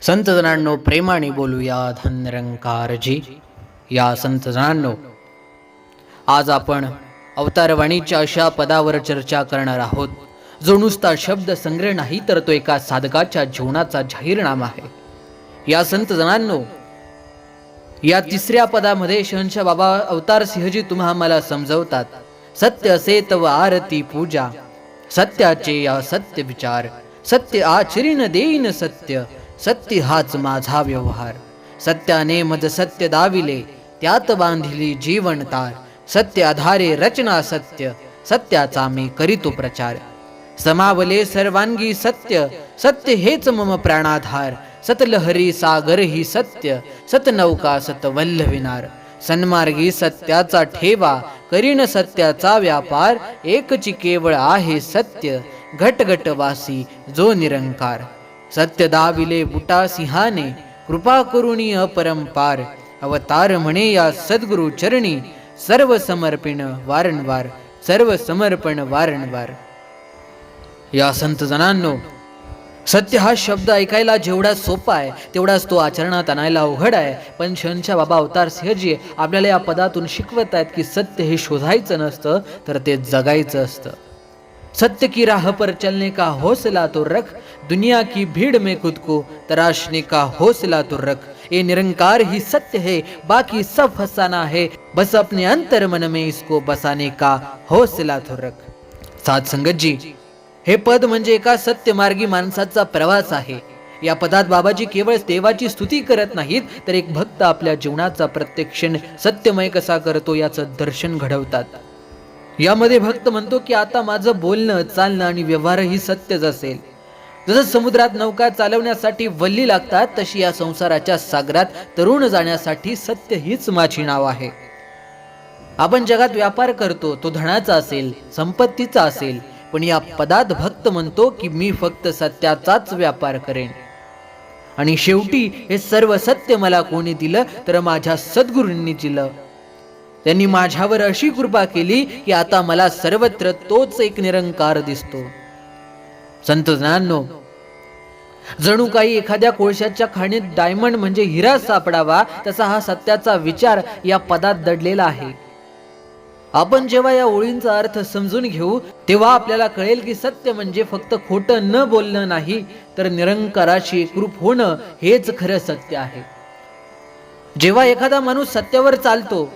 संत जनांनो, प्रेमाने बोलूया धननिरंकारजी. या संत जनांनो, आज आपण अवतारवाणीच्या अशा पदावर चर्चा करणार आहोत जो नुसता शब्द संग्रह नाही, तर तो एका साधकाच्या जीवनाचा जाहीरनामा आहे. या संत जनांनो, या तिसऱ्या पदामध्ये शहंशाह बाबा अवतार सिंहजी तुम्हाला समजवतात, सत्य असे तव आरती पूजा, सत्याचे या सत्य विचार, सत्य आचरीन देईन सत्य, सत्य हाच माझा व्यवहार. सत्याने मज सत्य दाविले, त्यात बांधिली जीवन तार, सत्य आधारे रचना सत्य, सत्याचा मी करीतो प्रचार. समावले सर्वांगी सत्य, सत्य हेच मम प्राणाधार, सतलहरी सागर ही सत्य, सतनौका सतवल्लविनार. सन्मार्गी सत्याचा ठेवा, करीन सत्याचा व्यापार, एकची केवळ आहे सत्य, घटघटवासी जो निरंकार. सत्य दाविले बुटा सिंहाने, कृपा करुणी अपरंपार, अवतार म्हणे या सद्गुरु चरणी, सर्व समर्पण वारंवार, सर्व समर्पण वारंवार. या संत जनांनो, सत्य हा शब्द ऐकायला जेवढा सोपा आहे तेवढाच तो आचरणात आणायला अवघड आहे. पण शहंशाह बाबा अवतार सिंहजी आपल्याला या पदातून शिकवत आहेत की सत्य हे शोधायचं नसतं, तर ते जगायचं असतं. सत्य की राह पर चलने का हौसला तो रख, दुनिया की भीड़ में खुद को तराशने का हौसला तो रख. ये निरंकार ही सत्य है, बाकी सब फसाना है, बस अपने अंतर मन में इसको बसाने का हौसला तो रख. साध संगतजी, हे पद म्हणजे एका सत्यमार्गी माणसाचा प्रवास आहे. या पदात बाबाजी केवळ देवाची स्तुती करत नाहीत, तर एक भक्त आपल्या जीवनाचा प्रत्येक क्षण सत्यमय कसा करतो याचं दर्शन घडवतात. यामध्ये भक्त म्हणतो की आता माझं बोलणं, चालणं आणि व्यवहारही सत्यच असेल. जसं समुद्रात नौका चालवण्यासाठी वल्ली लागतात, तशी या संसाराच्या सागरात तरुण जाण्यासाठी सत्य हीच माझी नाव आहे. आपण जगात व्यापार करतो, तो धनाचा असेल, संपत्तीचा असेल, पण या पदात भक्त म्हणतो की मी फक्त सत्याचाच व्यापार करेन. आणि शेवटी हे सर्व सत्य मला कोणी दिलं, तर माझ्या सद्गुरूंनी दिलं. त्यांनी माझ्यावर अशी कृपा केली की आता मला सर्वत्र तोच एक निरंकार दिसतो. संत जनांनो, जणू काही एखाद्या कोळशाच्या खाणीत डायमंड म्हणजे हिरा सापडावा, तसा हा सत्याचा विचार या पदात दडलेला आहे. आपण जेव्हा या ओळींचा अर्थ समजून घेऊ, तेव्हा आपल्याला कळेल की सत्य म्हणजे फक्त खोटं न बोलणं नाही, तर निरंकाराशी एकरूप होणं हेच खरं सत्य आहे. जेव्हा एखादा माणूस सत्यावर चालतो,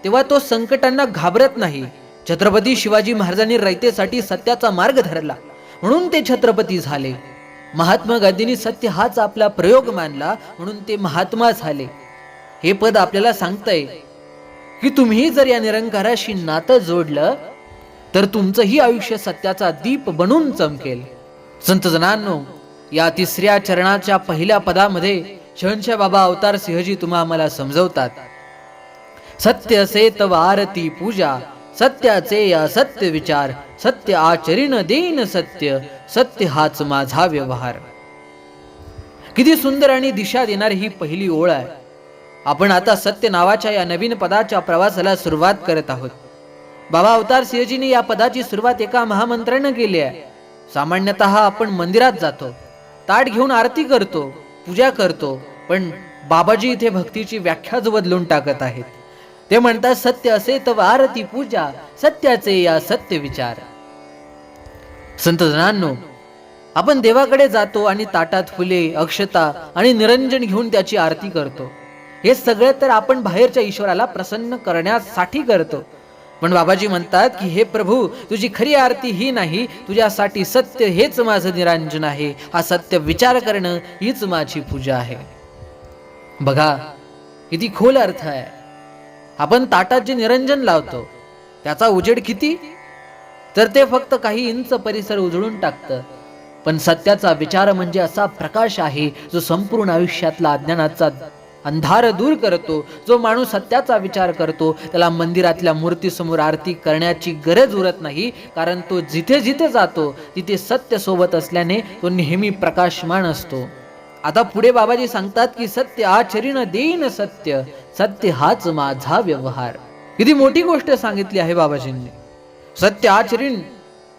तेव्हा तो संकटांना घाबरत नाही. छत्रपती शिवाजी महाराजांनी रयतेसाठी सत्याचा मार्ग धरला, म्हणून ते छत्रपती झाले. महात्मा गांधींनी सत्य हाच आपला प्रयोग मानला, म्हणून ते महात्मा झाले. हे पद आपल्याला सांगतंय की तुम्ही जर या निरंकाराशी नातं जोडलं, तर तुमचंही आयुष्य सत्याचा दीप बनून चमकेल. संत जनांनो, या तिसऱ्या चरणाच्या पहिल्या पदामध्ये शहंशाह बाबा अवतार सिंहजी तुम्हाला समजवतात, सत्य असे तव आरती पूजा, सत्याचे या सत्य विचार, सत्य आचरीन देईन सत्य, सत्य हाच माझा व्यवहार. किती सुंदर आणि दिशा देणारी ही पहिली ओळ आहे. आपण आता सत्य नावाच्या या नवीन पदाच्या प्रवासाला सुरुवात करत आहोत. बाबा अवतार सिंहजींनी या पदाची सुरुवात एका महामंत्राने केली आहे. सामान्यतः आपण मंदिरात जातो, ताट घेऊन आरती करतो, पूजा करतो, पण बाबाजी इथे भक्तीची व्याख्याच बदलून टाकत आहेत. ते म्हणतात, सत्य असे तव आरती पूजा, सत्याचे या सत्य विचार. संत जनांनो, आपण देवाकडे जातो आणि ताटात फुले, अक्षता आणि निरंजन घेऊन त्याची आरती करतो. हे सगळे तर आपण बाहेरच्या ईश्वराला प्रसन्न करण्यासाठी करतो. पण बाबाजी म्हणतात की हे प्रभू, तुझी खरी आरती ही नाही, तुझ्यासाठी सत्य हेच माझं निरंजन आहे. हा सत्य विचार करणं हीच माझी पूजा आहे. बघा किती खोल अर्थ आहे. आपण ताटात जे निरंजन लावतो त्याचा उजेड किती, तर ते फक्त काही इंच परिसर उजळून टाकतं. पण सत्याचा विचार म्हणजे असा प्रकाश आहे जो संपूर्ण आयुष्यातला अज्ञानाचा अंधार दूर करतो. जो माणूस सत्याचा विचार करतो त्याला मंदिरातल्या मूर्तीसमोर आरती करण्याची गरज उरत नाही, कारण तो जिथे जिथे जातो तिथे सत्य सोबत असल्याने तो नेहमी प्रकाशमान असतो. आता पुढे बाबाजी सांगतात की सत्य आचरीन देईन सत्य, सत्य हाच माझा व्यवहार. किती मोठी गोष्ट सांगितली आहे बाबाजींनी. सत्य आचरीन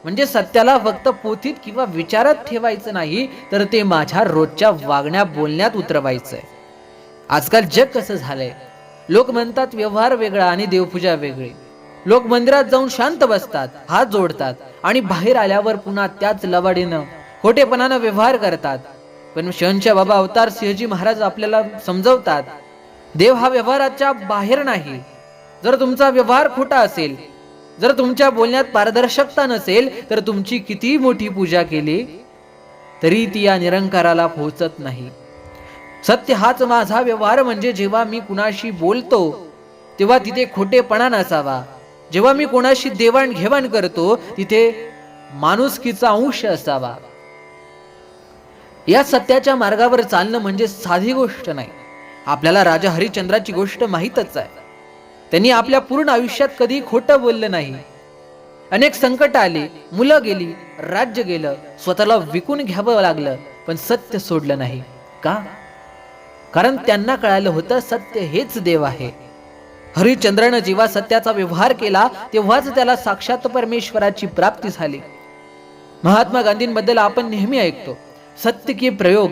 म्हणजे सत्याला फक्त पोथीत किंवा विचारात ठेवायचं नाही, तर ते माझ्या रोजच्या वागण्या बोलण्यात उतरवायचंय. आजकाल जग कसं झालंय, लोक म्हणतात व्यवहार वेगळा आणि देवपूजा वेगळी. लोक मंदिरात जाऊन शांत बसतात, हात जोडतात आणि बाहेर आल्यावर पुन्हा त्याच लवाडीनं खोटेपणानं व्यवहार करतात. पण शहंशाह बाबा अवतार सिंहजी महाराज आपल्याला समजवतात, देव हा व्यवहाराच्या बाहेर नाही. जर तुमचा व्यवहार खोटा असेल, जर तुमच्या बोलण्यात पारदर्शकता नसेल, तर तुमची किती मोठी पूजा केली तरी ती या निरंकाराला पोहोचत नाही. सत्य हाच माझा व्यवहार म्हणजे जेव्हा मी कुणाशी बोलतो तेव्हा तिथे खोटेपणा नसावा. जेव्हा मी कोणाशी देवाणघेवाण करतो तिथे माणुसकीचा अंश असावा. या सत्याच्या मार्गावर चालणं म्हणजे साधी गोष्ट नाही. आपल्याला राजा हरिश्चंद्राची गोष्ट माहीतच आहे. त्यांनी आपल्या पूर्ण आयुष्यात कधी खोटं बोललं नाही. अनेक संकट आली, मुलं गेली, राज्य गेलं, स्वतःला विकून घ्यावं लागलं, पण सत्य सोडलं नाही. का? कारण त्यांना कळालं होतं सत्य हेच देव आहे. हरिश्चंद्रानं जेव्हा सत्याचा व्यवहार केला तेव्हाच त्याला साक्षात परमेश्वराची प्राप्ती झाली. महात्मा गांधींबद्दल आपण नेहमी ऐकतो सत्य के प्रयोग.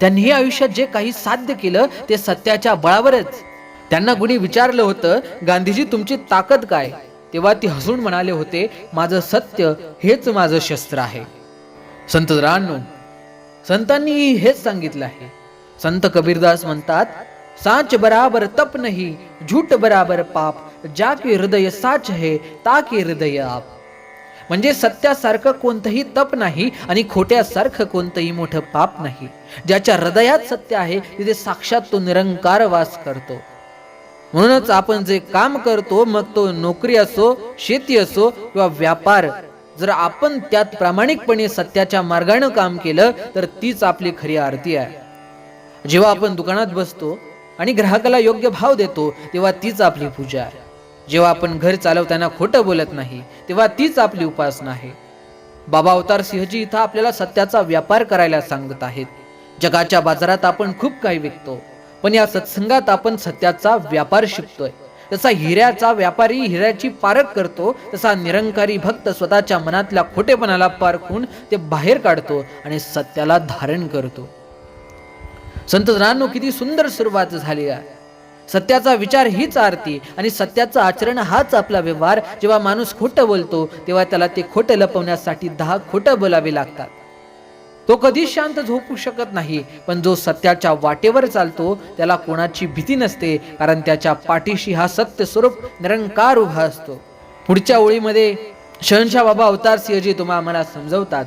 त्यांनी आयुष्यात जे काही साध्य केलं ते सत्याच्या बळावरच. त्यांना कुणी विचारलं होतं, गांधीजी तुमची ताकद काय? तेव्हा ते हसून म्हणाले होते, माझं सत्य हेच माझं शस्त्र आहे. संतरांनो, संतांनी हेच सांगितलं आहे. संत कबीरदास म्हणतात, साच बराबर तप नहीं, झूठ बराबर पाप, जाके हृदय साच है ताके हृदय आप. म्हणजे सत्यासारखं कोणतंही तप नाही आणि खोट्यासारखं कोणतंही मोठं पाप नाही. ज्याच्या हृदयात सत्य आहे तिथे साक्षात तो निरंकार वास करतो. म्हणूनच आपण जे काम करतो, मग तो नोकरी असो, शेती असो किंवा व्यापार, जर आपण त्यात प्रामाणिकपणे सत्याच्या मार्गाने काम केलं तर तीच आपली खरी आरती आहे. जेव्हा आपण दुकानात बसतो आणि ग्राहकाला योग्य भाव देतो तेव्हा तीच आपली पूजा आहे. जेव्हा आपण घर चालवताना खोटं बोलत नाही तेव्हा तीच आपली उपासना आहे. बाबा अवतार सिंहजी इथं आपल्याला सत्याचा व्यापार करायला सांगत आहेत. जगाच्या बाजारात आपण खूप काही विकतो, पण या सत्संगात आपण सत्याचा व्यापार शिकतोय. जसा हिऱ्याचा व्यापारी हिऱ्याची पारख करतो, तसा निरंकारी भक्त स्वतःच्या मनातल्या खोटेपणाला पारखून ते बाहेर काढतो आणि सत्याला धारण करतो. संतजनांनो, किती सुंदर सुरुवात झाली आहे. सत्याचा विचार हीच आरती आणि सत्याचं आचरण हाच आपला व्यवहार. जेव्हा माणूस खोटं बोलतो तेव्हा त्याला ते खोटं लपवण्यासाठी 10 खोटं बोलावे लागतात. तो कधी शांत झोपू शकत नाही. पण जो सत्याच्या वाटेवर चालतो त्याला कोणाची भीती नसते, कारण त्याच्या पाठीशी हा सत्य स्वरूप निरंकार उभा असतो. पुढच्या ओळीमध्ये शहंशाह बाबा अवतार सिंहजी तुम्हाला समजवतात,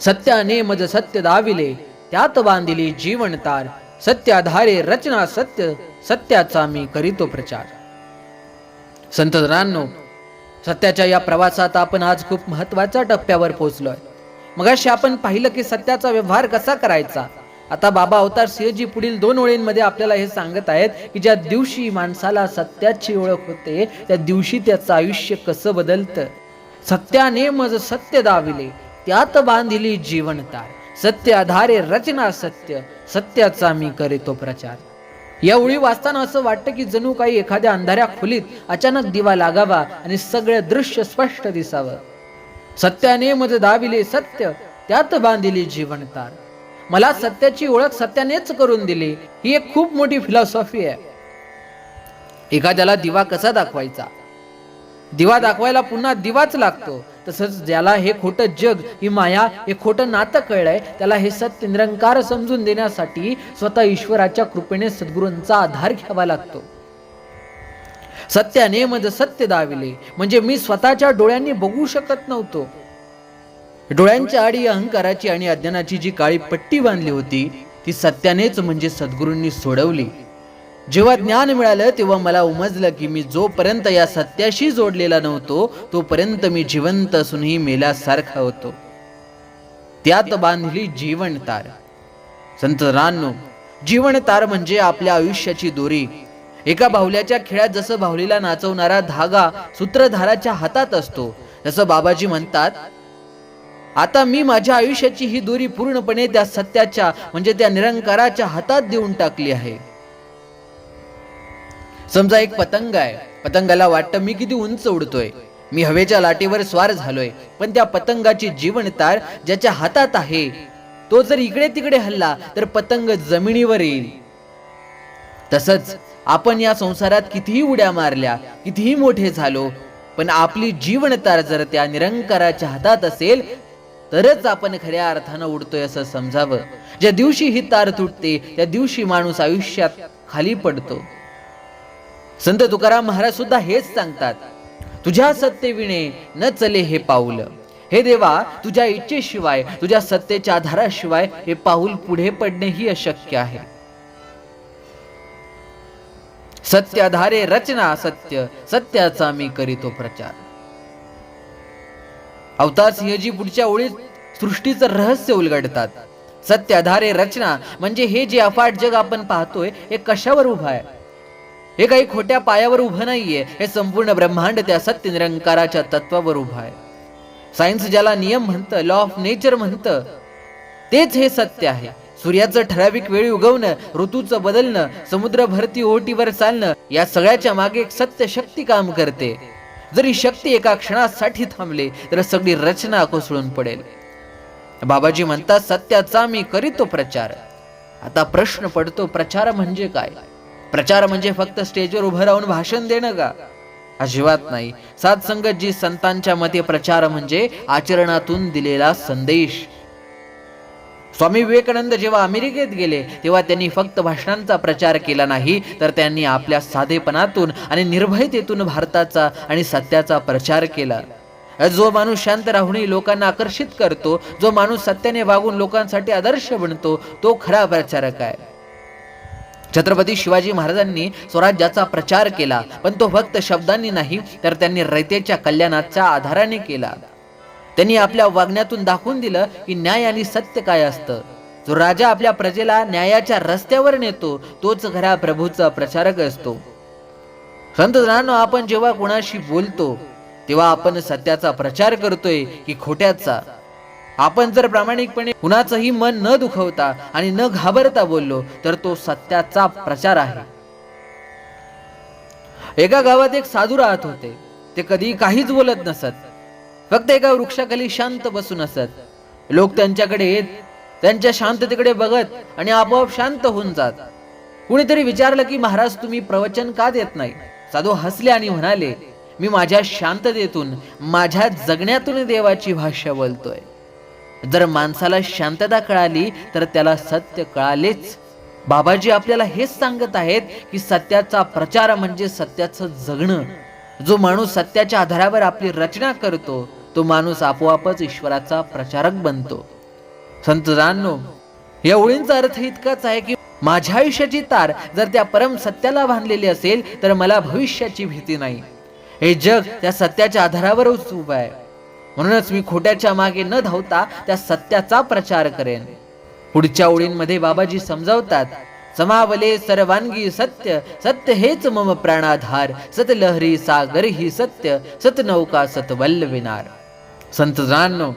सत्याने मज सत्य दाविले, त्यात बांधिली जीवन तार, सत्याधारे रचना सत्य, सत्याचा मी करीतो प्रचार. संतजनांनो, सत्याच्या या प्रवासात आपण आज खूप महत्वाच्या टप्प्यावर पोहोचलोय. मगाशी आपण पाहिलं की सत्याचा व्यवहार कसा करायचा. आता बाबा अवतार सिंहजी पुढील 2 ओळींमध्ये आपल्याला हे सांगत आहेत की ज्या दिवशी माणसाला सत्याची ओळख होते त्या दिवशी त्याचं आयुष्य कसं बदलतं. सत्याने मज सत्य दाविले, त्यात बांधिली जीवन तार, सत्य आधारे रचना सत्य, सत्याचा मी करीतो प्रचार. या ओळी वाचताना असं वाटतं की जणू काही एखाद्या अंधाऱ्या खोलीत अचानक दिवा लागावा आणि सगळं दृश्य स्पष्ट दिसावं. सत्याने मज दाविले सत्य, त्यात बांधिली जीवन तार. मला सत्याची ओळख सत्यानेच करून दिली, ही एक खूप मोठी फिलॉसॉफी आहे. एखाद्याला दिवा कसा दाखवायचा? दिवा दाखवायला पुन्हा दिवाच लागतो. तसंच ज्याला हे खोटं जग, ही माया, हे खोटं नातं कळलंय, त्याला हे सत्य निरंकार समजून देण्यासाठी स्वतः ईश्वराच्या कृपेने सद्गुरूंचा आधार घ्यावा लागतो. सत्याने मज सत्य दाविले म्हणजे मी स्वतःच्या डोळ्यांनी बघू शकत नव्हतो. डोळ्यांच्या आडी अहंकाराची आणि अज्ञानाची जी काळी पट्टी बांधली होती ती सत्यानेच म्हणजे सद्गुरूंनी सोडवली. जेव्हा ज्ञान मिळालं तेव्हा मला उमजलं की मी जोपर्यंत या सत्याशी जोडलेला नव्हतो तोपर्यंत मी जिवंत असूनही मेल्यासारखा होतो. त्यात बांधली जीवन तार. संतरांनो, जीवन तार म्हणजे आपल्या आयुष्याची दोरी. एका बाहुल्याच्या खेळात जसं बाहुलीला नाचवणारा धागा सूत्रधाराच्या हातात असतो, तसं बाबाजी म्हणतात, आता मी माझ्या आयुष्याची ही दोरी पूर्णपणे त्या सत्याच्या म्हणजे त्या निरंकाराच्या हातात देऊन टाकली आहे. समजा एक पतंग आहे. पतंगाला वाटतं मी किती उंच उडतोय, मी हवेच्या लाटेवर स्वार झालोय, पण त्या पतंगाची जीवन तार ज्याच्या हातात आहे तो जर इकडे तिकडे हल्ला तर पतंग जमिनीवर येईल. तसंच आपण या संसारात कितीही उड्या मारल्या, कितीही मोठे झालो, पण आपली जीवन तार जर त्या निरंकाराच्या हातात असेल तरच आपण खऱ्या अर्थानं उडतोय असं समजावं. ज्या दिवशी ही तार तुटते त्या दिवशी माणूस आयुष्यात खाली पडतो. संत तुकाराम महाराज सुद्धा हेच सांगतात, तुझ्या सत्तेविणे न चले हे पाऊल. हे देवा, तुझ्या इच्छेशिवाय, तुझ्या सत्तेच्या आधाराशिवाय हे पाऊल पुढे पडणेही अशक्य आहे. सत्य आधारे रचना सत्य, सत्याचा मी करीतो प्रचार. अवतार सिंहजी पुढच्या ओळीत सृष्टीचं रहस्य उलगडतात. सत्य आधारे रचना म्हणजे हे जे अफाट जग आपण पाहतोय हे कशावर उभं आहे? हे काही खोट्या पायावर उभं नाहीये. हे संपूर्ण ब्रह्मांड त्या सत्य निरंकाराच्या तत्वावर उभं आहे. सायन्स ज्याला नियम म्हणतं, लॉ ऑफ नेचर म्हणतं, तेच हे सत्य आहे. सूर्याचं ठराविक वेळी उगवणं, ऋतूचं बदलणं, समुद्र भरती ओहोटीवर चालणं, या सगळ्याच्या मागे एक सत्य शक्ती काम करते. जरी शक्ती एका क्षणासाठी थांबले तर सगळी रचना कोसळून पडेल. बाबाजी म्हणतात, सत्याचा मी करीतो प्रचार. आता प्रश्न पडतो, प्रचार म्हणजे काय? प्रचार म्हणजे फक्त स्टेजवर उभं राहून भाषण देणं का? अजिबात नाही. साधसंगत जी संतांच्या मते प्रचार म्हणजे आचरणातून दिलेला संदेश. स्वामी विवेकानंद जेव्हा अमेरिकेत गेले तेव्हा त्यांनी फक्त भाषणांचा प्रचार केला नाही, तर त्यांनी आपल्या साधेपणातून आणि निर्भयतेतून भारताचा आणि सत्याचा प्रचार केला. जो माणूस शांत राहूनही लोकांना आकर्षित करतो, जो माणूस सत्याने वागून लोकांसाठी आदर्श बनतो, तो खरा प्रचारक आहे. छत्रपती शिवाजी महाराजांनी स्वराज्याचा प्रचार केला, पण तो फक्त शब्दांनी नाही, तर त्यांनी रयतेच्या कल्याणाच्या आधाराने केला. त्यांनी आपल्या वागण्यातून दाखवून दिलं की न्याय आणि सत्य काय असतं. जो राजा आपल्या प्रजेला न्यायाच्या रस्त्यावर नेतो तोच खरा प्रभूचा प्रचारक असतो. संत जनांनो, आपण जेव्हा कोणाशी बोलतो तेव्हा आपण सत्याचा प्रचार करतोय की खोट्याचा? आपण जर प्रामाणिकपणे कुणाचंही मन न दुखवता आणि न घाबरता बोललो तर तो सत्याचा प्रचार आहे. एका गावात एक साधू राहत होते. ते कधी काहीच बोलत नसत, फक्त एका वृक्षाखाली शांत बसून असत. लोक त्यांच्याकडे येत, त्यांच्या शांततेकडे बघत आणि आपोआप शांत होऊन जात. कुणीतरी विचारलं की महाराज, तुम्ही प्रवचन का देत नाही? साधू हसले आणि म्हणाले, मी माझ्या शांततेतून, माझ्या जगण्यातून देवाची भाषा बोलतोय. जर माणसाला शांतता कळाली तर त्याला सत्य कळालेच. बाबाजी आपल्याला हेच सांगत आहेत की सत्याचा प्रचार म्हणजे सत्याचं जगणं. जो माणूस सत्याच्या आधारावर आपली रचना करतो तो माणूस आपोआपच ईश्वराचा प्रचारक बनतो. संतांनो, या ओळींचा अर्थ इतकाच आहे की माझ्या आयुष्याची तार जर त्या परम सत्याला बांधलेली असेल तर मला भविष्याची भीती नाही. हे जग त्या सत्याच्या आधारावरच उभं आहे. म्हणूनच मी खोट्याच्या मागे न धावता त्या सत्याचा प्रचार करेन. पुढच्या ओळींमध्ये बाबाजी समजावतात, समावले सर्वांगी सत्य, सत्य हेच मम प्राणाधार, सतलहरी सागर ही सत्य, सतनौका सतवल्लविनार. संतांनो,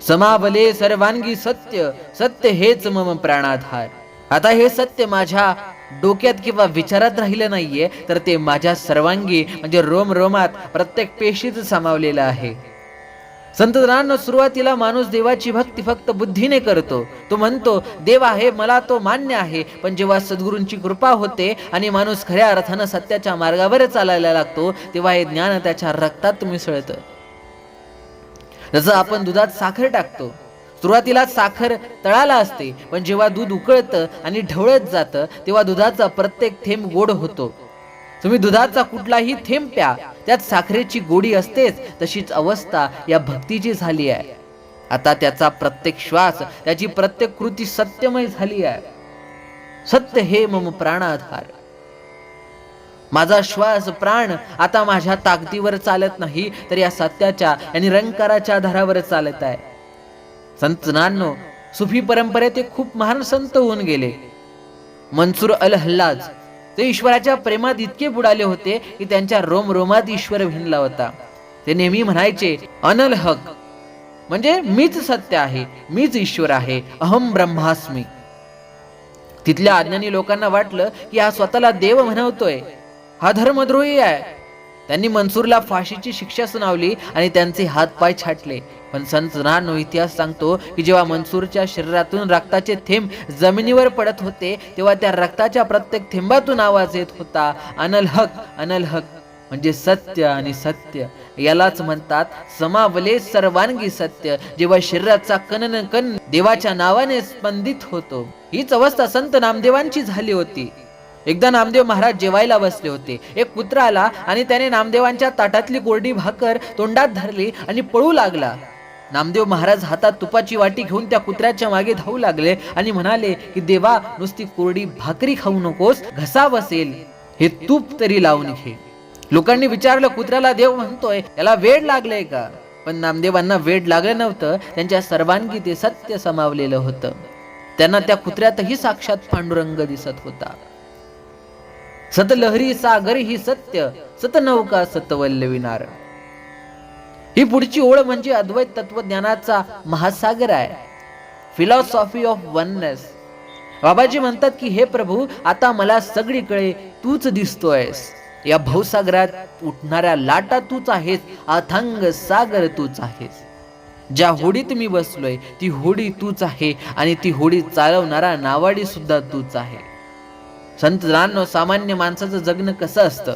समावले सर्वांगी सत्य, सत्य हेच मम प्राणाधार. आता हे सत्य माझ्या डोक्यात किंवा विचारात राहिलं नाहीये, तर ते माझ्या सर्वांगी म्हणजे रोमरोमात, प्रत्येक पेशीत सामावलेलं आहे. संतांनो, सुरुवातीला माणूस देवाची भक्ती फक्त बुद्धीने करतो. तो म्हणतो देव आहे, मला तो मान्य आहे. पण जेव्हा सद्गुरूंची कृपा होते आणि माणूस खऱ्या अर्थानं सत्याच्या मार्गावर चालायला लागतो तेव्हा हे ज्ञान त्याच्या रक्तात मिसळतं. जसं आपण दुधात साखर टाकतो, सुरुवातीला साखर तळाला असते, पण जेव्हा दूध उकळतं आणि ढवळत जातं तेव्हा दुधाचा प्रत्येक थेंब गोड होतो. तुम्ही दुधाचा कुठलाही थेंब प्या, त्यात साखरेची गोडी असतेच. तशीच अवस्था या भक्तीची झाली आहे. आता त्याचा प्रत्येक श्वास, त्याची प्रत्येक कृती सत्यमय झाली आहे. सत्य हे मम प्राणाधार. माझा श्वास, प्राण आता माझ्या ताकदीवर चालत नाही, तर या सत्याच्या या निरंकाराच्या आधारावर चालत आहे. संतांनो, सुफी परंपरेत एक खूप महान संत होऊन गेले, मंसूर अल हल्लाज. ते ईश्वराच्या प्रेमात इतके बुडाले होते की त्यांच्या रोमरोमात ईश्वर भिनला होता. ते नेहमी म्हणायचे, अनल हक म्हणजे मीच सत्य आहे, मीच ईश्वर आहे, अहम ब्रह्मास्मी. तिथल्या अज्ञानी लोकांना वाटलं की हा स्वतःला देव म्हणवतोय, हा धर्मद्रोही आहे. त्यांनी मनसूरला फाशीची शिक्षा सुनावली आणि त्यांचे हातपाय छाटले. पण संत जनानो, इतिहास सांगतो की जेव्हा मनसूरच्या शरीरातून रक्ताचे थेंब जमिनीवर पडत होते तेव्हा त्या रक्ताच्या प्रत्येक थेंबातून आवाज येत होता, अनल हक, अनल हक, म्हणजे सत्य आणि सत्य. यालाच म्हणतात समावले सर्वांगी सत्य. जेव्हा शरीराचा कण कण देवाच्या नावाने स्पंदित होतो. हीच अवस्था संत नामदेवांची झाली होती. एकदा नामदेव महाराज जेवायला बसले होते. एक कुत्रा आला आणि त्याने नामदेवांच्या ताटातली कोरडी भाकर तोंडात धरली आणि पळू लागला. नामदेव महाराज हातात तुपाची वाटी घेऊन त्या कुत्र्याच्या मागे धावू लागले आणि म्हणाले की देवा, नुसती कोरडी भाकरी खाऊ नकोस, घसा बसेल, हे तूप तरी लावून घे. लोकांनी विचारलं, कुत्र्याला देव म्हणतोय, याला वेड लागलंय का? पण नामदेवांना वेड लागलं नव्हतं. त्यांच्या सर्वांगी ते सत्य समावलेलं होतं. त्यांना त्या कुत्र्यातही साक्षात पांडुरंग दिसत होता. सतलहरी सागर ही सत्य, सतनौका सतवल्लविनार. ही पुढची ओळ म्हणजे अद्वैत तत्वज्ञानाचा महासागर आहे. Philosophy of oneness. बाबाजी म्हणतात की हे प्रभू, आता मला सगळीकडे तूच दिसतोयस. या भवसागरात उठणाऱ्या लाटा तूच आहेस, अथांग सागर तूच आहेस. ज्या होडीत मी बसलोय ती होडी तूच आहे आणि ती होडी चालवणारा नावाडी सुद्धा तूच आहे. संत जनांनो, सामान्य माणसाचं जगणं कसं असतं?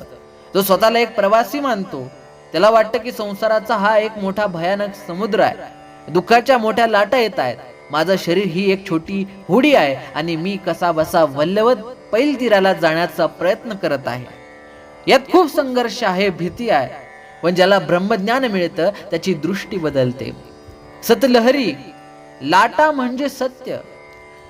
जो स्वतःला एक प्रवासी मानतो, त्याला वाटतं की संसाराचा हा एक मोठा भयानक समुद्र आहे. दुःखाच्या मोठ्या लाटा येत आहेत. माझं शरीर ही एक छोटी होडी आहे आणि मी कसा बसा वल्लवत पैल तीराला जाण्याचा प्रयत्न करत आहे. यात खूप संघर्ष आहे, भीती आहे. पण ज्याला ब्रह्मज्ञान मिळतं त्याची दृष्टी बदलते. सतलहरी लाटा म्हणजे सत्य.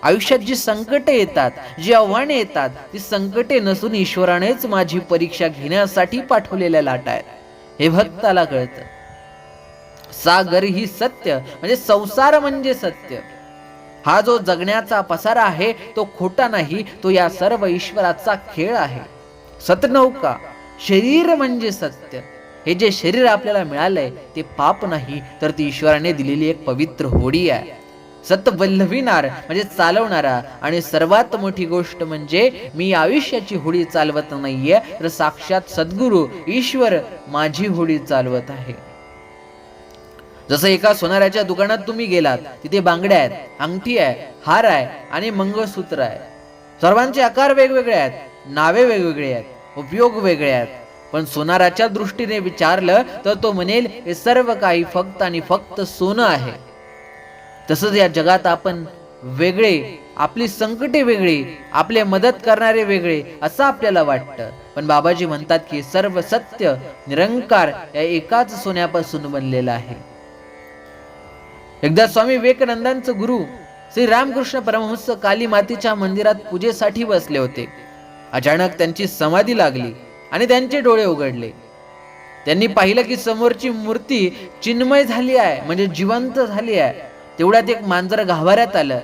आयुष्यात जी संकटे येतात, जी आव्हाने येतात, ती संकटे नसून ईश्वरानेच माझी परीक्षा घेण्यासाठी पाठवलेल्या लाटा आहेत, हे भक्ताला कळतं. सागर ही सत्य म्हणजे संसार म्हणजे सत्य. हा जो जगण्याचा पसारा आहे तो खोटा नाही, तो या सर्व ईश्वराचा खेळ आहे. सतनौका, शरीर म्हणजे सत्य. हे जे शरीर आपल्याला मिळालंय ते पाप नाही, तर ती ईश्वराने दिलेली एक पवित्र होडी आहे. सतवल्लविनार म्हणजे चालवणारा. आणि सर्वात मोठी गोष्ट म्हणजे मी आयुष्याची होडी चालवत नाहीये, तर साक्षात सद्गुरु ईश्वर माझी होडी चालवत आहे. जसं एका सोनाराच्या दुकानात तुम्ही गेलात, तिथे बांगड्या आहेत, अंगठी आहे, हार आहे आणि मंगळसूत्र आहे. सर्वांचे आकार वेगवेगळे आहेत, नावे वेगवेगळे आहेत, उपयोग वेगळे आहेत. पण सोनाराच्या दृष्टीने विचारलं तर तो म्हणेल हे सर्व काही फक्त आणि फक्त सोनं आहे. तसंच या जगात आपण वेगळे, आपली संकटे वेगळी, आपले मदत करणारे वेगळे असं आपल्याला वाटतं. पण बाबाजी म्हणतात की सर्व सत्य निरंकार या एकाच सोन्यापासून बनलेलं आहे. एकदा स्वामी विवेकानंदांचे गुरु श्री रामकृष्ण परमहंस काली मातेच्या मंदिरात पूजेसाठी बसले होते. अचानक त्यांची समाधी लागली आणि त्यांचे डोळे उघडले. त्यांनी पाहिलं की समोरची मूर्ती चिन्मय झाली आहे, म्हणजे जिवंत झाली आहे. तेवढ्यात एक मांजर गाभाऱ्यात आलं,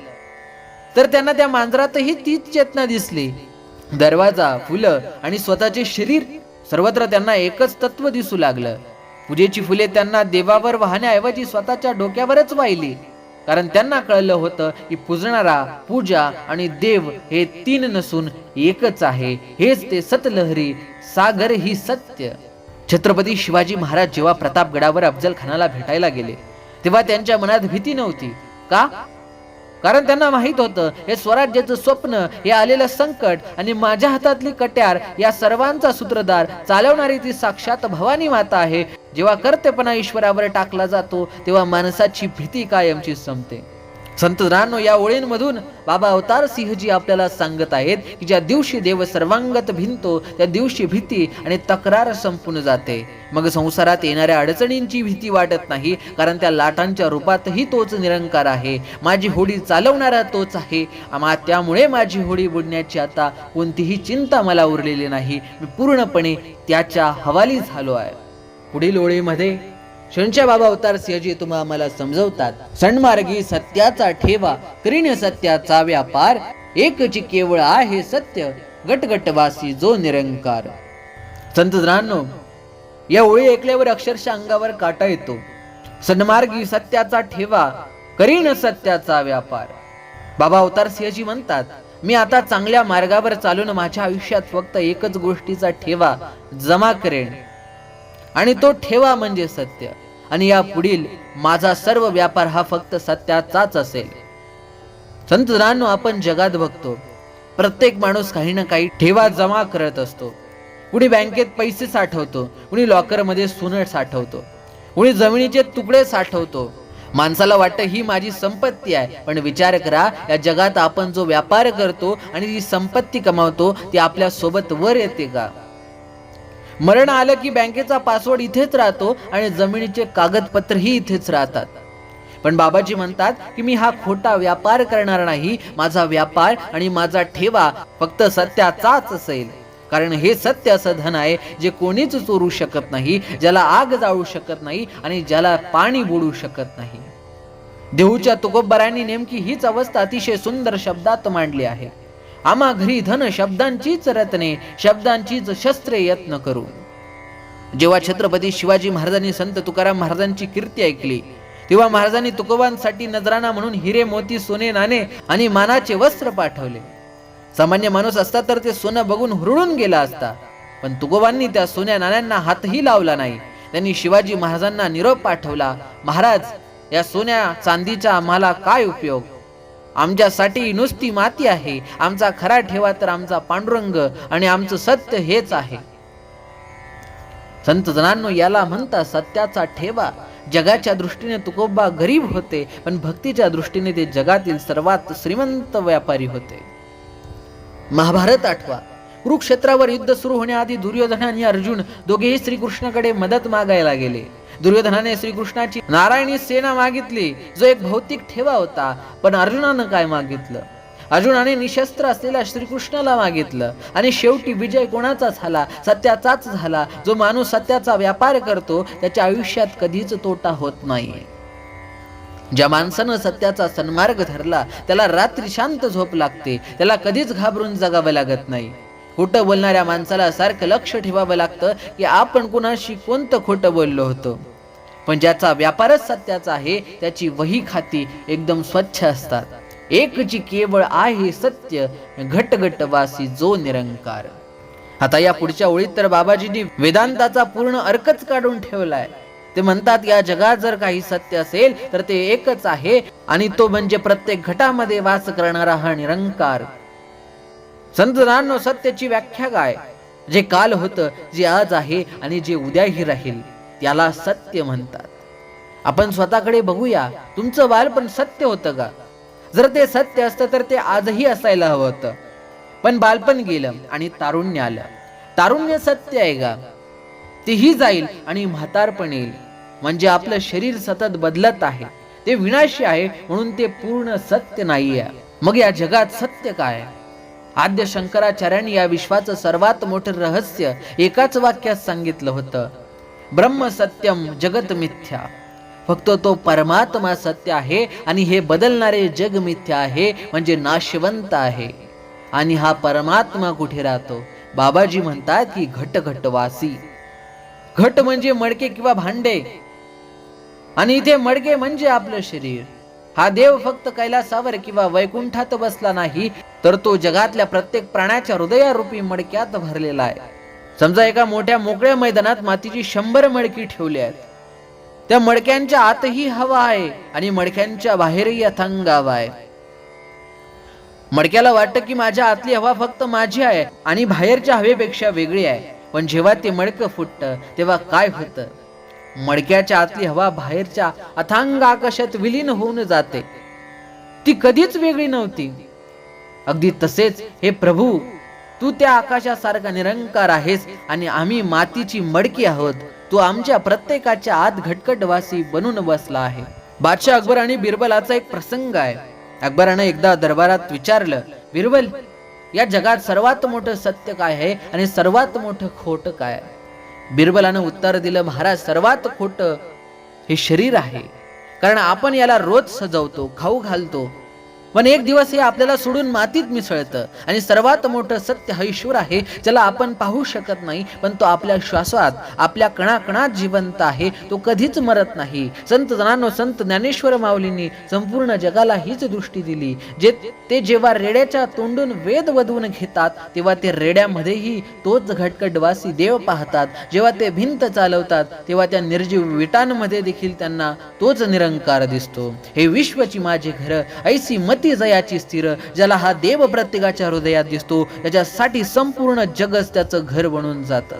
तर त्यांना त्या मांजरातही तीच चेतना दिसली. दरवाजा, फुलं आणि स्वतःचे शरीर, सर्वत्र त्यांना एकच तत्व दिसू लागलं. पूजेची फुले त्यांना देवावर वाहण्याऐवजी स्वतःच्या डोक्यावरच वाहिली, कारण त्यांना कळलं होतं की पूजणारा, पूजा आणि देव हे तीन नसून एकच आहे. हेच ते सतलहरी सागर ही सत्य. छत्रपती शिवाजी महाराज जेव्हा प्रतापगडावर अफजल खानाला भेटायला गेले तेव्हा त्यांच्या मनात भीती नव्हती. का? कारण त्यांना माहित होतं हे स्वराज्याचं स्वप्न, हे आलेलं संकट आणि माझ्या हातातली कट्यार या सर्वांचा सूत्रधार, चालवणारी ती साक्षात भवानी माता आहे. जेव्हा कर्तेपणा ईश्वरावर टाकला जातो तेव्हा माणसाची भीती कायमची संपते. संत रानो, या ओळींमधून बाबा अवतार सिंहजी आपल्याला सांगत आहेत की ज्या दिवशी देव सर्वांगत भिनतो त्या दिवशी भीती आणि तक्रार संपून जाते. मग संसारात येणाऱ्या अडचणींची भीती वाटत नाही, कारण त्या लाटांच्या रूपातही तोच निरंकार आहे. माझी होडी चालवणारा तोच आहे. त्यामुळे माझी होडी बुडण्याची आता कोणतीही चिंता मला उरलेली नाही. मी पूर्णपणे त्याच्या हवाली झालो आहे. पुढील ओळीमध्ये शंच्या बाबा अवतार सिंहजी तुम्हाला आम्हाला समजवतात, सन्मार्गी सत्याचा ठेवा, करीन सत्याचा व्यापार, एकची केवळ आहे सत्य, गटगटवासी जो निरंकार. संत जनांनो, या ओळी ऐकल्यावर अक्षरशः अंगावर काटा येतो. सन्मार्गी सत्याचा ठेवा, करीन सत्याचा व्यापार. बाबा अवतार सिंहजी म्हणतात, मी आता चांगल्या मार्गावर चालून माझ्या आयुष्यात फक्त एकच गोष्टीचा ठेवा जमा करेन, आणि तो ठेवा म्हणजे सत्य, आणि या पुढील माझा सर्व व्यापार हा फक्त सत्याचाच असेल. संतजनांनो, आपण जगात बघतो प्रत्येक माणूस काही ना काही ठेवा जमा करत असतो. कुणी बँकेत पैसे साठवतो, कुणी लॉकर मध्ये सोनं साठवतो, कुणी जमिनीचे तुकडे साठवतो. माणसाला वाटतं ही माझी संपत्ती आहे, पण विचार करा, या जगात आपण जो व्यापार करतो आणि जी संपत्ती कमावतो ती आपल्या सोबत वर येते का? मरण आलं की बँकेचा पासवर्ड इथेच राहतो आणि जमिनीचे कागदपत्रही इथेच राहतात. पण बाबाजी म्हणतात की मी हा खोटा व्यापार करणार नाही. माझा व्यापार आणि माझा ठेवा फक्त सत्याचाच असेल. कारण हे सत्य असं धन आहे जे कोणीच चोरू शकत नाही, ज्याला आग जाळू शकत नाही आणि ज्याला पाणी बुडू शकत नाही. देहूच्या तुकोबरायांनी नेमकी हीच अवस्था अतिशय सुंदर शब्दात मांडली आहे. आम्हा घरी धन शब्दांचीच रत्ने, शब्दांचीच शस्त्रे यत्न करू. जेव्हा छत्रपती शिवाजी महाराजांनी संत तुकाराम महाराजांची कीर्ती ऐकली, तेव्हा महाराजांनी तुकोबांसाठी नजराणा म्हणून हिरे मोती सोने नाणे आणि मानाचे वस्त्र पाठवले. सामान्य माणूस असता तर ते सोनं बघून हुरळून गेला असता, पण तुकोबांनी त्या सोन्या नाण्यांना हातही लावला नाही. त्यांनी शिवाजी महाराजांना निरोप पाठवला, महाराज, या सोन्या चांदीचा आम्हाला काय उपयोग? आमच्यासाठी नुसती माती आहे. आमचा खरा ठेवा तर आमचा पांडुरंग आणि आमचं सत्य हेच आहे. संत जनांनो, याला म्हणतात सत्याचा ठेवा. जगाच्या दृष्टीने तुकोबा गरीब होते, पण भक्तीच्या दृष्टीने ते जगातील सर्वात श्रीमंत व्यापारी होते. महाभारत आठवा. कुरुक्षेत्रावर युद्ध सुरू होण्याआधी दुर्योधन आणि अर्जुन दोघेही श्रीकृष्णाकडे मदत मागायला गेले. दुर्योधनाने श्रीकृष्णाची नारायणी सेना मागितली, जो एक भौतिक ठेवा होता. पण अर्जुनानं काय मागितलं? अर्जुनाने निशस्त्र असलेल्या श्रीकृष्णाला मागितलं. आणि शेवटी विजय कोणाचा झाला? सत्याचाच झाला. जो माणूस सत्याचा व्यापार करतो त्याच्या आयुष्यात कधीच तोटा होत नाही. ज्या माणसानं सत्याचा सन्मार्ग धरला त्याला रात्री शांत झोप लागते, त्याला कधीच घाबरून जगावं लागत नाही. खोटं बोलणाऱ्या माणसाला सारखं लक्ष ठेवावं लागतं की आपण कुणाशी कोणतं खोटं बोललो होतो. पण ज्याचा व्यापारच सत्याचा आहे त्याची वही खाती एकदम स्वच्छ असतात. एकची केवळ आहे सत्य, घट घट वासी जो निरंकार. आता या पुढच्या ओळीत तर बाबाजींनी वेदांताचा पूर्ण अर्कच काढून ठेवलाय. ते म्हणतात, या जगात जर काही सत्य असेल तर ते एकच आहे, आणि तो म्हणजे प्रत्येक घटामध्ये वास करणारा हा निरंकार. संतांनो, सत्याची व्याख्या काय? जे काल होतं, जे आज आहे आणि जे उद्याही राहील त्याला सत्य म्हणतात. आपण स्वतःकडे बघूया. तुमचं बालपण सत्य होतं का? जर ते सत्य असतं तर ते आजही असायला हवं होतं. पण बालपण गेलं आणि तारुण्य आलं. तारुण्य सत्य आहे का? तेही जाईल आणि म्हातारपण येईल. म्हणजे आपलं शरीर सतत बदलत आहे, ते विनाशी आहे, म्हणून ते पूर्ण सत्य नाहीये. मग या जगात सत्य काय? आद्य शंकराचार्यांनी या विश्वाचं सर्वात मोठं रहस्य एकाच वाक्यात सांगितलं होतं, ब्रह्म सत्यम जगत मिथ्या. फक्त तो परमात्मा सत्य आहे आणि हे बदलणारे जग मिथ्या आहे, म्हणजे नाशवंत आहे. आणि हा परमात्मा कुठे राहतो? बाबाजी म्हणतात की घट घट वासी. घट म्हणजे मडके किंवा भांडे, आणि इथे मडके म्हणजे आपलं शरीर. हा देव फक्त कैलासावर किंवा वैकुंठात बसला नाही, तर तो जगातल्या प्रत्येक प्राण्याच्या हृदयारूपी मडक्यात भरलेला आहे. समजा एका मोठ्या मोकळ्या मैदानात मातीची 100 मडकी ठेवली आहेत. त्या मडक्यांच्या आतही हवा आहे आणि मडक्यांच्या बाहेरही अथांग हवा आहे. मडक्याला वाटतं की माझ्या आतली हवा फक्त माझी आहे आणि बाहेरच्या हवेपेक्षा वेगळी आहे. पण जेव्हा ते मडकं फुटतं तेव्हा काय होतं? मडक्याच्या आतली हवा बाहेरच्या अथांग आकाशात विलीन होऊन जाते. ती कधीच वेगळी नव्हती. अगदी तसेच हे प्रभू, तू त्या आकाशासारखा निरंकार आहेस आणि आम्ही मातीची मडकी आहोत. तू आमच्या प्रत्येकाच्या आत घटघटवासी बनून बसला आहे. बादशाह अकबर आणि बिरबलाचा एक प्रसंग आहे. अकबराने एकदा दरबारात विचारलं, बिरबल, या जगात सर्वात मोठं सत्य काय आहे आणि सर्वात मोठं खोट काय? बिरबलानं उत्तर दिलं, महाराज, सर्वात खोटं हे शरीर आहे. कारण आपण याला रोज सजवतो, खाऊ घालतो, पण एक दिवस हे आपल्याला सोडून मातीत मिसळतं. आणि सर्वात मोठं सत्य हा ईश्वर आहे, ज्याला आपण पाहू शकत नाही, पण तो आपल्या श्वासात, आपल्या कणाकणात जिवंत आहे. तो कधीच मरत नाही. संत जनांनो, संत ज्ञानेश्वर माऊलींनी संपूर्ण जगाला हीच दृष्टी दिली. ते जेव्हा रेड्याच्या तोंडून वेद वधवून घेतात, तेव्हा ते रेड्यामध्येही तोच घटघटवासी देव पाहतात. जेव्हा ते भिंत चालवतात, तेव्हा त्या निर्जीव विटांमध्ये देखील त्यांना तोच निरंकार दिसतो. हे विश्वची माझे घर, ऐसी मती जयाची स्थिर, ज्याला हा देव प्रत्येकाच्या हृदयात दिसतो, त्याच्यासाठी संपूर्ण जगच त्याचं घर बनून जातं.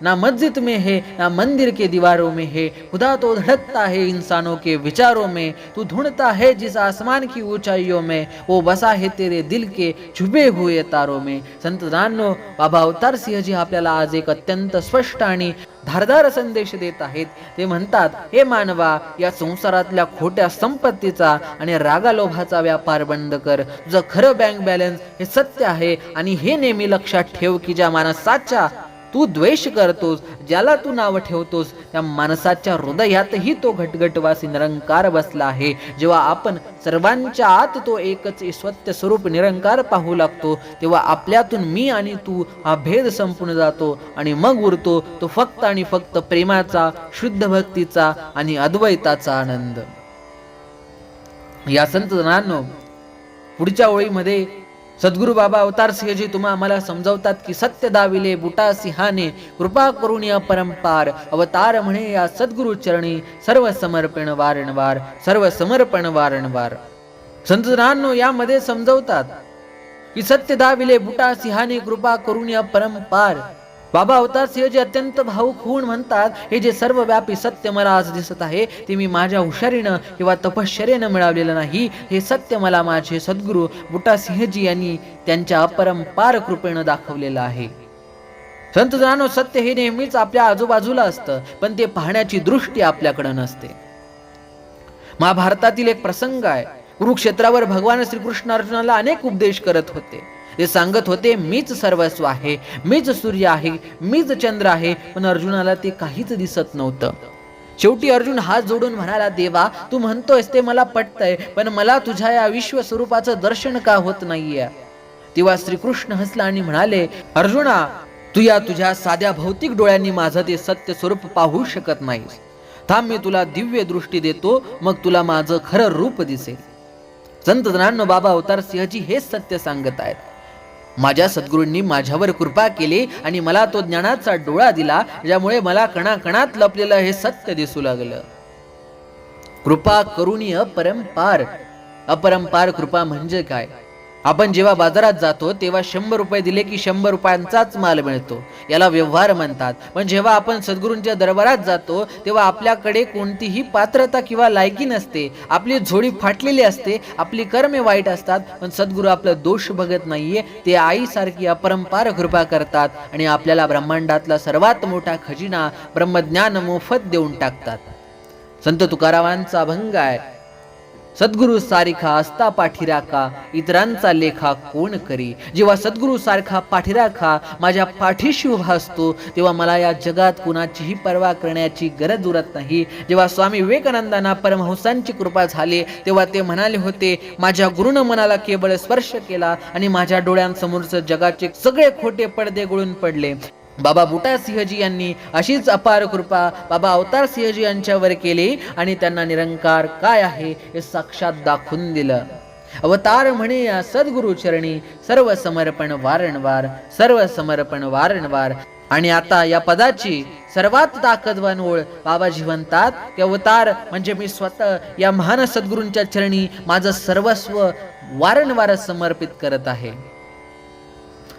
ना मस्जिद में है ना मंदिर के दीवारों में है, खुदा तो धड़कता है इंसानों के विचारों में. तू ढूंढता है जिस आसमान की ऊंचाइयों में, वो बसा है तेरे दिल के छुपे हुए तारों में. संत जनांनो, बाबा अवतार सिंहजी आपल्याला आज एक अत्यंत स्पष्ट आणि धारदार संदेश देत आहेत. ते म्हणतात, हे मानवा, या संसारातल्या खोट्या संपत्तीचा आणि रागालोभाचा व्यापार बंद कर. तुझं खरं बँक बॅलन्स हे सत्य आहे. आणि हे नेहमी लक्षात ठेव की ज्या माणसाच्या तू द्वेष करतोस, ज्याला तू नाव ठेवतोस, त्या माणसाच्या हृदयातही तो घटघटवासी निरंकार बसला आहे. जेव्हा आपण सर्वांच्या आत तो एकच सत्य स्वरूप निरंकार पाहू लागतो, तेव्हा आपल्यातून मी आणि तू हा भेद संपून जातो आणि मग उरतो तो फक्त आणि फक्त प्रेमाचा, शुद्ध भक्तीचा आणि अद्वैताचा आनंद. या संत जनांनो, पुढच्या ओळीमध्ये सद्गुरु बाबा अवतार सिंहजी आम्हाला समजावतात की सत्य दाविले बुटा सिंहाने, कृपा करून या परंपार. अवतार म्हणे या सद्गुरु चरणी, सर्व समर्पण वारंवार, सर्व समर्पण वारंवार. संत जनांनो, यामध्ये समजावतात की सत्य दाविले बुटा सिंहाने, कृपा करून या परंपार. बाबा अवतार सिंहजी अत्यंत भावुक होऊन म्हणतात, हे जे सर्वव्यापी सत्य मला आज दिसत आहे, ते मी माझ्या हुशारीनं किंवा तपश्चर्येनं मिळवलेलं नाही. हे सत्य मला माझे सद्गुरू बुटा सिंहजी यांनी त्यांच्या अपरंपार कृपेनं दाखवलेलं आहे. संत जनांनो, सत्य हे नेहमीच आपल्या आजूबाजूला असतं, पण ते पाहण्याची दृष्टी आपल्याकडे नसते. महाभारतातील एक प्रसंग आहे. कुरुक्षेत्रावर भगवान श्रीकृष्ण अर्जुनाला अनेक उपदेश करत होते. ते सांगत होते, मीच सर्वस्व आहे, मीच सूर्य आहे, मीच चंद्र आहे. पण अर्जुनाला ते काहीच दिसत नव्हतं. शेवटी अर्जुन हात जोडून म्हणाला, देवा, तू म्हणतोयस ते मला पटतंय, पण मला तुझ्या या विश्व स्वरूपाचं दर्शन का होत नाहीये. तेव्हा श्रीकृष्ण हसला आणि म्हणाले, अर्जुना, तू या तुझ्या साध्या भौतिक डोळ्यांनी माझं ते सत्य स्वरूप पाहू शकत नाहीस. थांब, मी तुला दिव्य दृष्टी देतो, मग तुला माझं खरं रूप दिसेल. संत जनांनो, बाबा अवतार सिंहजी हेच सत्य सांगत आहेत. माझ्या सद्गुरूंनी माझ्यावर कृपा केली आणि मला तो ज्ञानाचा डोळा दिला, ज्यामुळे मला कणाकणात लपलेलं हे सत्य दिसू लागलं. कृपा करुणी अपरंपार. अपरंपार कृपा म्हणजे काय? आपण जेव्हा बाजारात जातो तेव्हा 100 रुपये दिले की 100 रुपयांचाच माल मिळतो, याला व्यवहार म्हणतात. पण जेव्हा आपण सद्गुरूंच्या दरबारात जातो तेव्हा आपल्याकडे कोणतीही पात्रता किंवा लायकी नसते, आपली झोळी फाटलेली असते, आपली कर्मे वाईट असतात. पण सद्गुरू आपलं दोष बघत नाहीये, ते आईसारखी अपरंपार कृपा करतात आणि आपल्याला ब्रह्मांडातला सर्वात मोठा खजिना ब्रह्मज्ञान मोफत देऊन टाकतात. संत तुकारामांचा अभंग आहे, सद्गुरु सारिखा असता पाठीराखा, इतरांचा लेखा कोण करी. जेव्हा सद्गुरु सारखा पाठीराखा माझ्या पाठीशी उभा असतो, तेव्हा मला या जगात कुणाचीही पर्वा करण्याची गरज उरत नाही. जेव्हा स्वामी विवेकानंदांना परमहंसांची कृपा झाली, तेव्हा ते म्हणाले होते, माझ्या गुरुनं मनाला केवळ स्पर्श केला आणि माझ्या डोळ्यांसमोरचे जगाचे सगळे खोटे पडदे गळून पडले. बाबा बुटा सिंहजी यांनी अशीच अपार कृपा बाबा अवतार सिंहजी यांच्यावर केली आणि त्यांना निरंकार काय आहे हे साक्षात दाखवून दिलं. अवतार म्हणे या सद्गुरु चरणी, सर्व समर्पण वारंवार, सर्व समर्पण वारंवार. आणि आता या पदाची सर्वात ताकदवान ओळ बाबाजी म्हणतात की अवतार म्हणजे मी स्वतः या महान सद्गुरूंच्या चरणी माझं सर्वस्व वारंवार समर्पित करत आहे.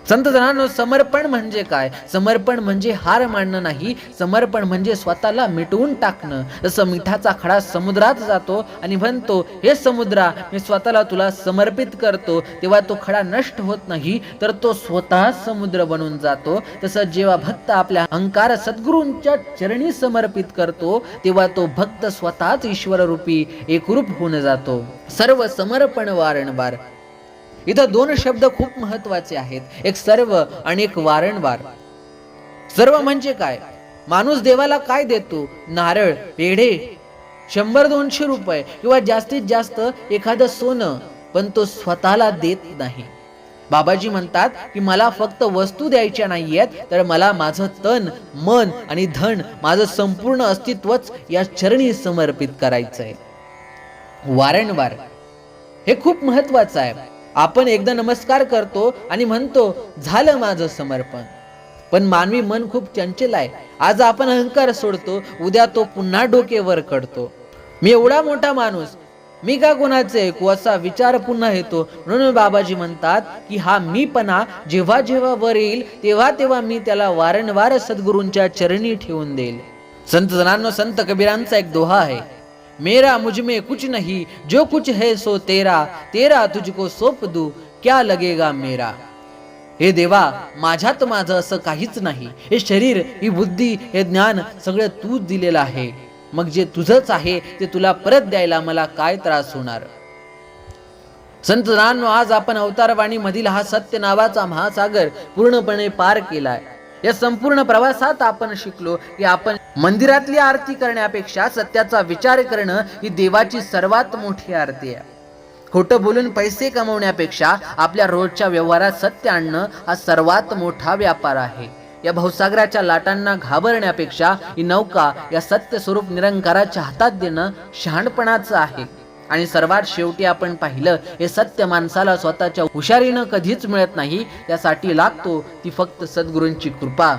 संत जनांनो, समर्पण म्हणजे काय? समर्पण म्हणजे हार मानणं नाही. समर्पण म्हणजे स्वतःला मिटवून टाकणं. जसं मिठाचा खडा समुद्रात जातो आणि म्हणतो, हे समुद्रा, मी स्वतःला तुला समर्पित करतो, तेव्हा तो खडा नष्ट होत नाही, तर तो स्वतः समुद्र बनून जातो. तसं जेव्हा भक्त आपल्या अहंकार सद्गुरूंच्या चरणी समर्पित करतो, तेव्हा तो भक्त स्वतःच ईश्वर रूपी एकरूप होऊन जातो. सर्व समर्पण वारंवार. इथं 2 शब्द खूप महत्वाचे आहेत, एक सर्व आणि एक वारंवार. सर्व म्हणजे काय? माणूस देवाला काय देतो? नारळ, पेढे, 100-200 रुपये किंवा जास्तीत जास्त एखादं सोनं. पण तो स्वतःला देत नाही. बाबाजी म्हणतात की मला फक्त वस्तू द्यायच्या नाहीयेत, तर मला माझं तन, मन आणि धन, माझं संपूर्ण अस्तित्वच या चरणी समर्पित करायचंय. वारंवार हे खूप महत्वाचं आहे. आपण एकदा नमस्कार करतो आणि म्हणतो झालं माझं समर्पण. पण मानवी मन खूप चंचल आहे. आज आपण अहंकार सोडतो, उद्या तो पुन्हा डोके वर करतो. मी एवढा मोठा माणूस, मी का कोणाचे ऐकू असा विचार पुन्हा येतो. म्हणून बाबाजी म्हणतात की हा मीपणा जेव्हा जेव्हा वर येईल तेव्हा तेव्हा मी त्याला वारंवार सद्गुरूंच्या चरणी ठेवून देईल. संत जनांनो, संत कबीरांचा एक दोहा आहे, मेरा मुझ में कुछ नहीं, जो कुछ है सो तेरा, तेरा तुझको सौंप दूं, क्या लगेगा मेरा. हे देवा, माझ्यात माझं असं काहीच नाही. हे शरीर, ही बुद्धी, हे ज्ञान सगळं तूच दिलेलं आहे. मग जे तुझंच आहे ते तुला परत द्यायला मला काय त्रास होणार. संत जनांनो, आज आपण अवतारवाणी मधील हा सत्य नावाचा महासागर पूर्णपणे पार केलाय. या संपूर्ण प्रवासात आपण शिकलो की आपण मंदिरातली आरती करण्यापेक्षा सत्याचा विचार करणं ही देवाची सर्वात मोठी आरती आहे. खोटं बोलून पैसे कमवण्यापेक्षा आपल्या रोजच्या व्यवहारात सत्य आणणं हा सर्वात मोठा व्यापार आहे. या भवसागराच्या लाटांना घाबरण्यापेक्षा ही नौका या सत्य स्वरूप निरंकाराच्या हातात देणं शहाणपणाचं आहे. आणि सर्वात शेवटी आपण पाहिलं, हे सत्य माणसाला स्वतःच्या हुशारीनं कधीच मिळत नाही. त्यासाठी लागतो ती फक्त सद्गुरूंची कृपा.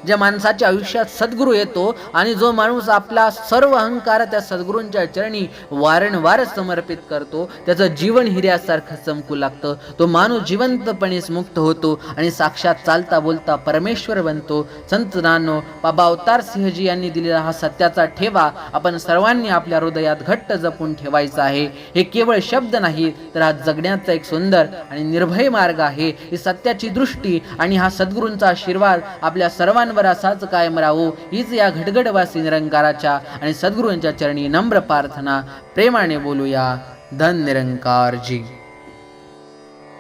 ज्या माणसाच्या आयुष्यात सद्गुरू येतो आणि जो माणूस आपला सर्व अहंकार त्या सद्गुरूंच्या चरणी वारंवार समर्पित करतो, त्याचं जीवन हिऱ्यासारखं चमकू लागतं. तो माणूस जिवंतपणे मुक्त होतो आणि साक्षात चालता बोलता परमेश्वर बनतो. संत नानो, बाबा अवतार सिंहजी यांनी दिलेला हा सत्याचा ठेवा आपण सर्वांनी आपल्या हृदयात घट्ट जपून ठेवायचा आहे. हे केवळ शब्द नाही, तर हा जगण्याचा एक सुंदर आणि निर्भय मार्ग आहे. ही सत्याची दृष्टी आणि हा सद्गुरूंचा आशीर्वाद आपल्या सर्वांवर असाच कायम राहू, हीच या घटघटवासी निरंकाराच्या आणि सद्गुरूंच्या चरणी नम्र प्रार्थना. प्रेमाने बोलूया, धन निरंकार जी.